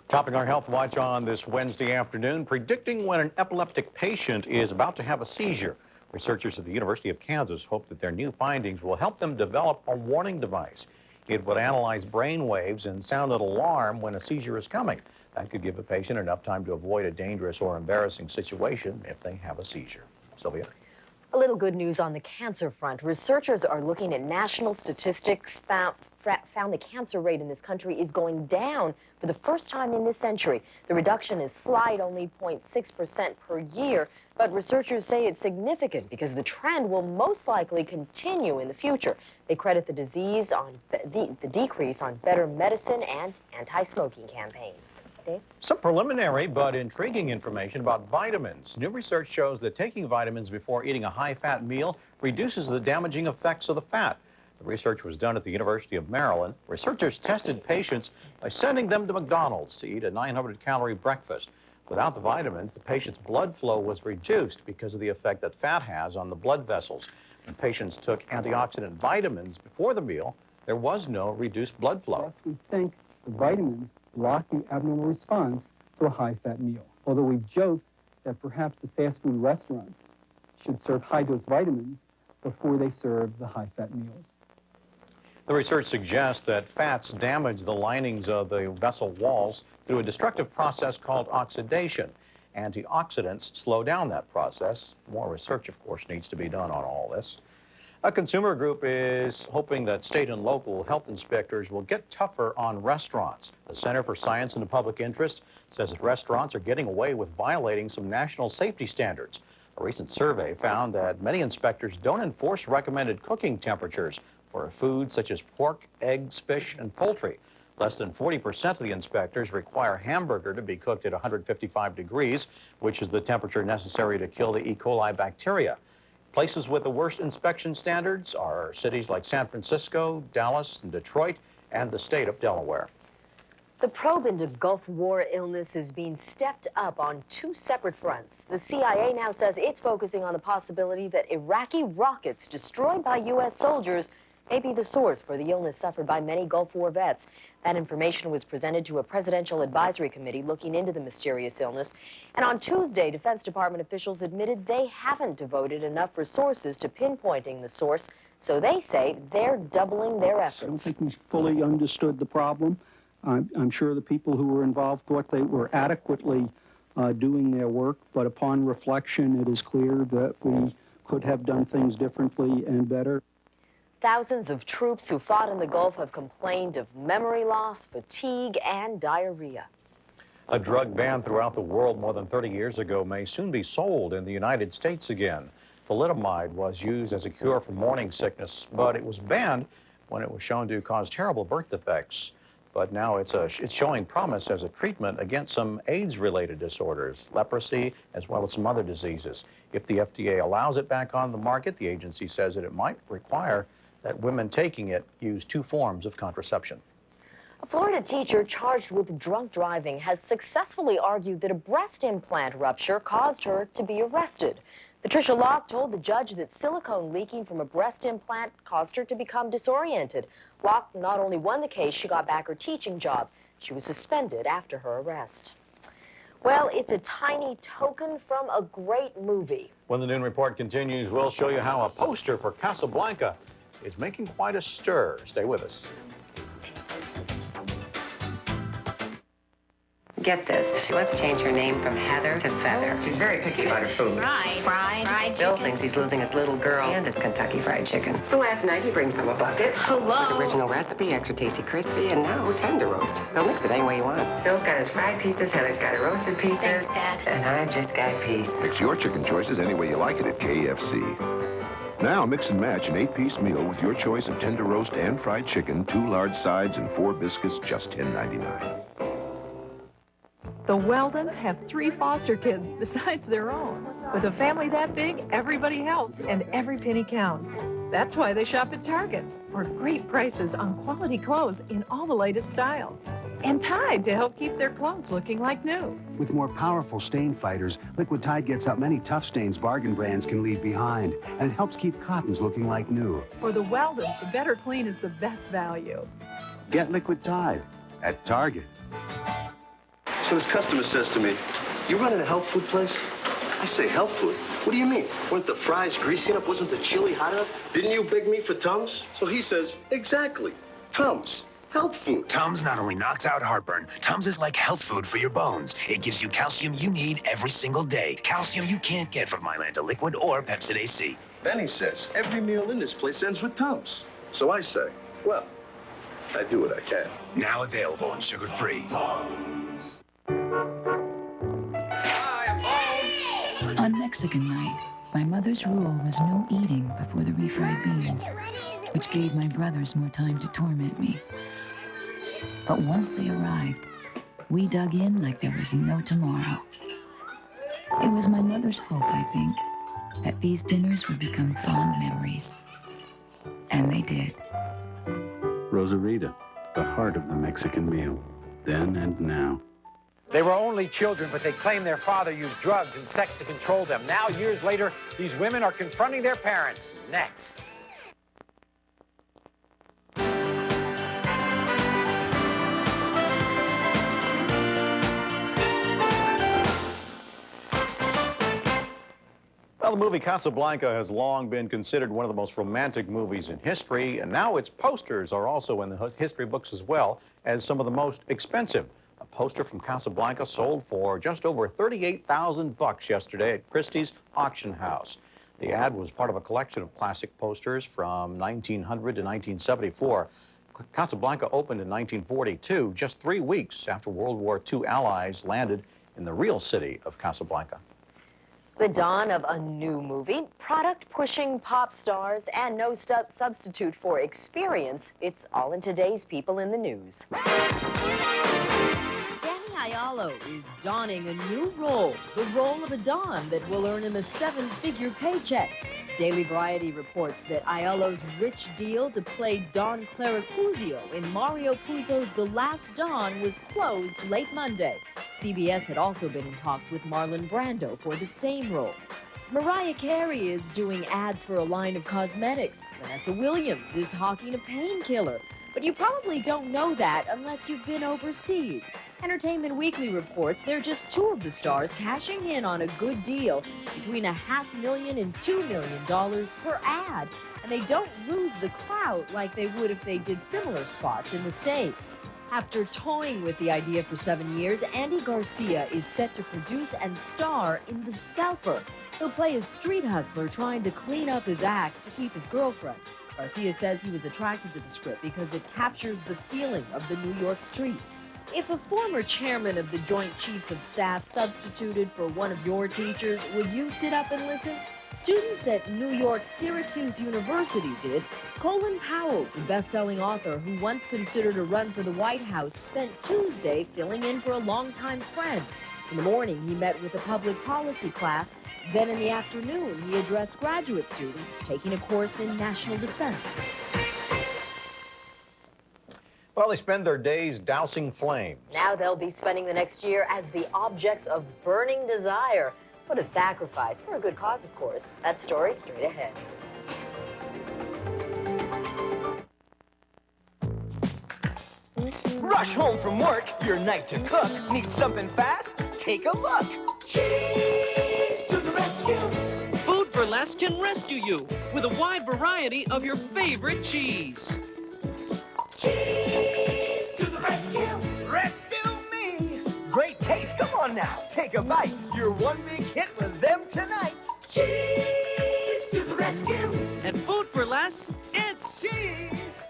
Topping our Health Watch on this Wednesday afternoon, predicting when an epileptic patient is about to have a seizure. Researchers at the University of Kansas hope that their new findings will help them develop a warning device. It would analyze brain waves and sound an alarm when a seizure is coming. That could give a patient enough time to avoid a dangerous or embarrassing situation if they have a seizure. Sylvia? A little good news on the cancer front. Researchers are looking at national statistics found the cancer rate in this country is going down for the first time in this century. The reduction is slight, only 0.6% per year, but researchers say it's significant because the trend will most likely continue in the future. They credit the disease on the decrease on better medicine and anti-smoking campaigns. Dave? Some preliminary but intriguing information about vitamins. New research shows that taking vitamins before eating a high-fat meal reduces the damaging effects of the fat. The research was done at the University of Maryland. Researchers tested patients by sending them to McDonald's to eat a 900-calorie breakfast. Without the vitamins, the patient's blood flow was reduced because of the effect that fat has on the blood vessels. When patients took antioxidant vitamins before the meal, there was no reduced blood flow. We think the vitamins block the abnormal response to a high-fat meal. Although we've joked that perhaps the fast food restaurants should serve high-dose vitamins before they serve the high-fat meals. The research suggests that fats damage the linings of the vessel walls through a destructive process called oxidation. Antioxidants slow down that process. More research, of course, needs to be done on all this. A consumer group is hoping that state and local health inspectors will get tougher on restaurants. The Center for Science and the Public Interest says that restaurants are getting away with violating some national safety standards. A recent survey found that many inspectors don't enforce recommended cooking temperatures for foods such as pork, eggs, fish, and poultry. Less than 40% of the inspectors require hamburger to be cooked at 155 degrees, which is the temperature necessary to kill the E. coli bacteria. Places with the worst inspection standards are cities like San Francisco, Dallas, and Detroit, and the state of Delaware. The probe into Gulf War illness is being stepped up on two separate fronts. The CIA now says it's focusing on the possibility that Iraqi rockets destroyed by U.S. soldiers may be the source for the illness suffered by many Gulf War vets. That information was presented to a presidential advisory committee looking into the mysterious illness. And on Tuesday, Defense Department officials admitted they haven't devoted enough resources to pinpointing the source, so they say they're doubling their efforts. I don't think we fully understood the problem. I'm sure the people who were involved thought they were adequately doing their work, but upon reflection, it is clear that we could have done things differently and better. Thousands of troops who fought in the Gulf have complained of memory loss, fatigue, and diarrhea. A drug banned throughout the world more than 30 years ago may soon be sold in the United States again. Thalidomide was used as a cure for morning sickness, but it was banned when it was shown to cause terrible birth defects. But now it's showing promise as a treatment against some AIDS-related disorders, leprosy, as well as some other diseases. If the FDA allows it back on the market, the agency says that it might require that women taking it use 2 forms of contraception. A Florida teacher charged with drunk driving has successfully argued that a breast implant rupture caused her to be arrested. Patricia Locke told the judge that silicone leaking from a breast implant caused her to become disoriented. Locke not only won the case, she got back her teaching job. She was suspended after her arrest. Well, it's a tiny token from a great movie. When the Noon Report continues, we'll show you how a poster for Casablanca is making quite a stir. Stay with us. Get this. She wants to change her name from Heather to Feather. She's very picky about her food. Fried Bill chicken. thinks he's losing his little girl and his Kentucky Fried Chicken. So last night he brings him a bucket. Hello. With original recipe, extra tasty crispy, and now tender roast. They'll mix it any way you want. Bill's got his fried pieces, Heather's got her roasted pieces. Thanks, Dad. And I just got peace. Mix your chicken choices any way you like it at KFC. Now mix and match an 8-piece meal with your choice of tender roast and fried chicken, 2 large sides, and 4 biscuits, just $10.99. The Weldons have 3 foster kids besides their own. With a family that big, everybody helps and every penny counts. That's why they shop at Target for great prices on quality clothes in all the latest styles. And Tide to help keep their clothes looking like new. With more powerful stain fighters, Liquid Tide gets out many tough stains bargain brands can leave behind, and it helps keep cottons looking like new. For the Weldons, the better clean is the best value. Get Liquid Tide at Target. So this customer says to me, "You running a health food place?" I say, "Health food? What do you mean? Weren't the fries greasy enough? Wasn't the chili hot enough? Didn't you beg me for Tums?" So he says, "Exactly. Tums, health food. Tums not only knocks out heartburn, Tums is like health food for your bones. It gives you calcium you need every single day. Calcium you can't get from Mylanta Liquid or Pepsid AC. Benny says every meal in this place ends with Tums. So I say, well, I do what I can. Now available and sugar-free. On Mexican night, my mother's rule was no eating before the refried beans, which gave my brothers more time to torment me. But once they arrived, we dug in like there was no tomorrow. It was my mother's hope, I think, that these dinners would become fond memories. And they did. Rosarita, the heart of the Mexican meal, then and now. They were only children, but they claimed their father used drugs and sex to control them. Now, years later, these women are confronting their parents. Next. Well, the movie Casablanca has long been considered one of the most romantic movies in history, and now its posters are also in the history books as well as some of the most expensive. A poster from Casablanca sold for just over $38,000 yesterday at Christie's auction house. The ad was part of a collection of classic posters from 1900 to 1974. Casablanca opened in 1942, just 3 weeks after World War II allies landed in the real city of Casablanca. The dawn of a new movie, product-pushing pop stars, and no substitute for experience. It's all in today's People in the News. Danny Aiello is donning a new role, the role of a Don that will earn him a 7-figure paycheck. Daily Variety reports that Aiello's rich deal to play Don Claricuzio in Mario Puzo's The Last Don was closed late Monday. CBS had also been in talks with Marlon Brando for the same role. Mariah Carey is doing ads for a line of cosmetics. Vanessa Williams is hawking a painkiller. But you probably don't know that unless you've been overseas. Entertainment Weekly reports they're just two of the stars cashing in on a good deal, between $500,000 and $2 million per ad. And they don't lose the clout like they would if they did similar spots in the States. After toying with the idea for 7 years, Andy Garcia is set to produce and star in The Scalper. He'll play a street hustler trying to clean up his act to keep his girlfriend. Garcia says he was attracted to the script because it captures the feeling of the New York streets. If a former chairman of the Joint Chiefs of Staff substituted for one of your teachers, would you sit up and listen? Students at New York Syracuse University did. Colin Powell, the best-selling author who once considered a run for the White House, spent Tuesday filling in for a longtime friend. In the morning, he met with a public policy class. Then in the afternoon, he addressed graduate students taking a course in national defense. Well, they spend their days dousing flames. Now they'll be spending the next year as the objects of burning desire. What a sacrifice, for a good cause, of course. That story straight ahead. Rush home from work, your night to cook. Need something fast? Take a look. Cheese to the rescue. Food Burlesque can rescue you with a wide variety of your favorite cheese. Cheese to the rescue. Rescue me. Great taste. Come on now, take a bite. You're one big hit with them tonight. Cheese to the rescue. At Food Burlesque, it's cheese.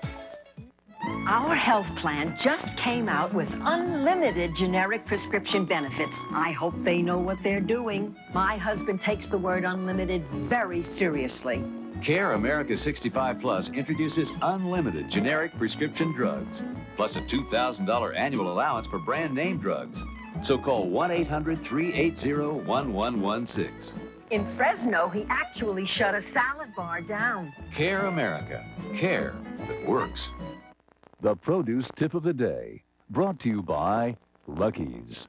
Our health plan just came out with unlimited generic prescription benefits. I hope they know what they're doing. My husband takes the word unlimited very seriously. CARE America 65 Plus introduces unlimited generic prescription drugs, plus a $2,000 annual allowance for brand name drugs. So call 1-800-380-1116. In Fresno, he actually shut a salad bar down. CARE America. Care that works. The produce tip of the day, brought to you by Lucky's.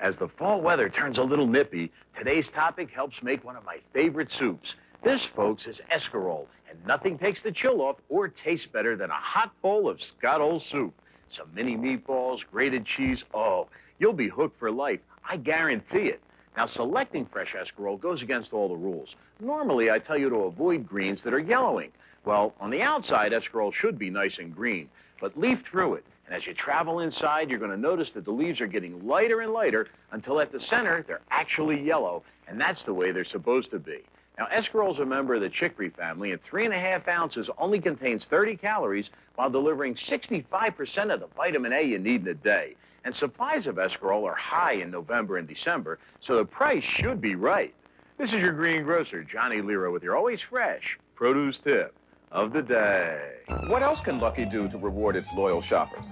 As the fall weather turns a little nippy, today's topic helps make one of my favorite soups. This, folks, is escarole, and nothing takes the chill off or tastes better than a hot bowl of Scott-O soup. Some mini meatballs, grated cheese. Oh, you'll be hooked for life. I guarantee it. Now, selecting fresh escarole goes against all the rules. Normally, I tell you to avoid greens that are yellowing. Well, on the outside, escarole should be nice and green, but leaf through it. And as you travel inside, you're going to notice that the leaves are getting lighter and lighter until at the center, they're actually yellow, and that's the way they're supposed to be. Now, escarole is a member of the chicory family, and 3½ ounces only contains 30 calories while delivering 65% of the vitamin A you need in a day. And supplies of escarole are high in November and December, so the price should be right. This is your green grocer, Johnny Lira, with your always fresh produce tip of the day. What else can Lucky do to reward its loyal shoppers?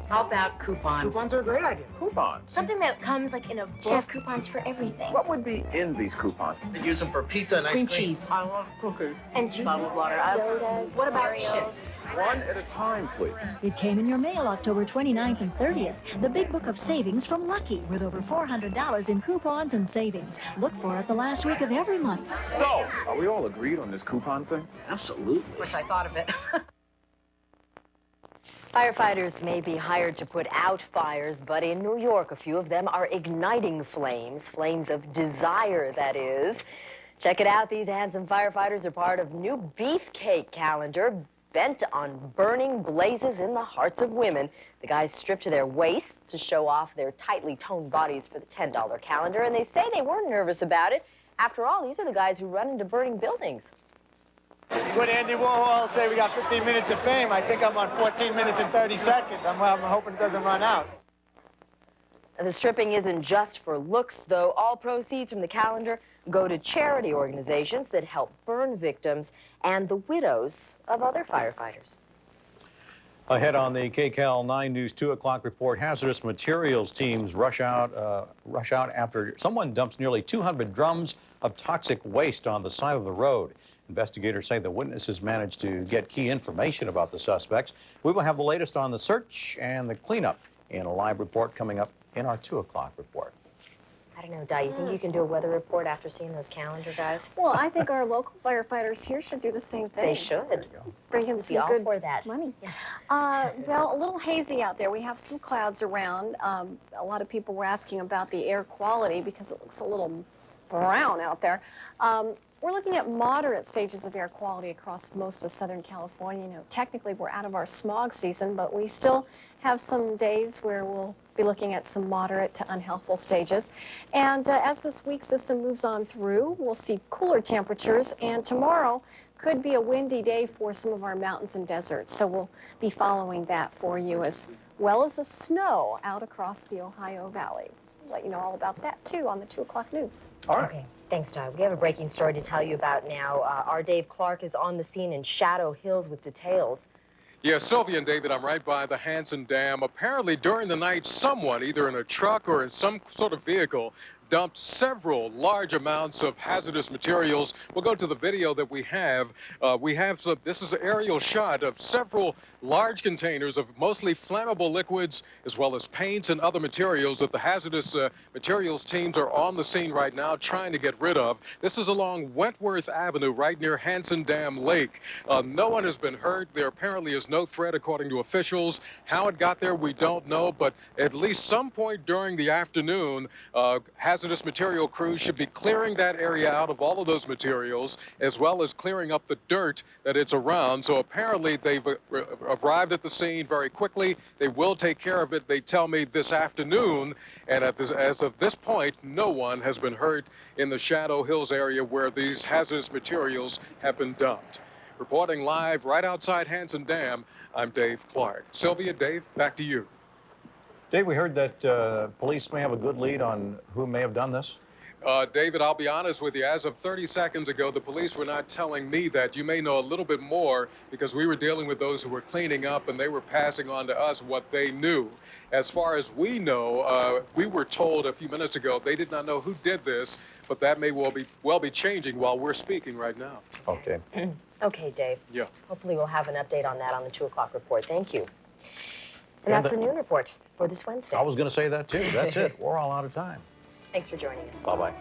How about coupons? Coupons are a great idea. Coupons? Something that comes like in a book. Should have coupons for everything. What would be in these coupons? They use them for pizza and ice Cream cream. cheese. I love cookies. And juices, sodas, What about cereals? chips? One at a time, please. It came in your mail October 29th and 30th. The Big Book of Savings from Lucky, with over $400 in coupons and savings. Look for it the last week of every month. So, are we all agreed on this coupon thing? Absolutely. Wish I thought of it. Firefighters may be hired to put out fires, but in New York, a few of them are igniting flames. Flames of desire, that is. Check it out. These handsome firefighters are part of new beefcake calendar bent on burning blazes in the hearts of women. The guys strip to their waists to show off their tightly toned bodies for the $10 calendar, and they say they weren't nervous about it. After all, these are the guys who run into burning buildings. Would Andy Warhol say we got 15 minutes of fame? I think I'm on 14 minutes and 30 seconds. I'm hoping it doesn't run out. And the stripping isn't just for looks, though. All proceeds from the calendar go to charity organizations that help burn victims and the widows of other firefighters. Ahead on the KCAL 9 News 2 o'clock report, hazardous materials teams rush out after someone dumps nearly 200 drums of toxic waste on the side of the road. Investigators say the witnesses managed to get key information about the suspects. We will have the latest on the search and the cleanup in a live report coming up in our 2 o'clock report. I don't know, Di, you think you can do a weather report after seeing those calendar guys? Well, I think our local firefighters here should do the same thing. They should. Bring in some all good for that. money. Yes. Well, a little hazy out there. We have some clouds around. A lot of people were asking about the air quality because it looks a little brown out there. We're looking at moderate stages of air quality across most of Southern California. You know, technically we're out of our smog season, but we still have some days where we'll be looking at some moderate to unhealthful stages. And as this weak system moves on through, we'll see cooler temperatures, and tomorrow could be a windy day for some of our mountains and deserts. So we'll be following that for you, as well as the snow out across the Ohio Valley. We'll let you know all about that too on the 2 o'clock news. All right. Okay. Thanks, Di. We have a breaking story to tell you about now. Our Dave Clark is on the scene in Shadow Hills with details. Yeah, Sylvia and David, I'm right by the Hanson Dam. Apparently, during the night, someone, either in a truck or in some sort of vehicle, dumped several large amounts of hazardous materials. We'll go to the video that we have. This is an aerial shot of several large containers of mostly flammable liquids, as well as paints and other materials that the hazardous materials teams are on the scene right now trying to get rid of. This is along Wentworth Avenue, right near Hanson Dam Lake. No one has been hurt. There apparently is no threat, according to officials. How it got there, we don't know, but at least some point during the afternoon, hazardous material crews should be clearing that area out of all of those materials, as well as clearing up the dirt that it's around. So apparently they've arrived at the scene very quickly. They will take care of it, they tell me, this afternoon. And as of this point, no one has been hurt in the Shadow Hills area where these hazardous materials have been dumped. Reporting live right outside Hanson Dam, I'm Dave Clark. Sylvia, Dave, back to you. Dave, we heard that police may have a good lead on who may have done this. David, I'll be honest with you. As of 30 seconds ago, the police were not telling me that. You may know a little bit more because we were dealing with those who were cleaning up, and they were passing on to us what they knew. As far as we know, we were told a few minutes ago they did not know who did this, but that may well be changing while we're speaking right now. Okay. Okay, Dave. Yeah. Hopefully we'll have an update on that on the 2 o'clock report. Thank you. And that's the noon report for this Wednesday. I was going to say that too. That's it. We're all out of time. Thanks for joining us. Bye-bye.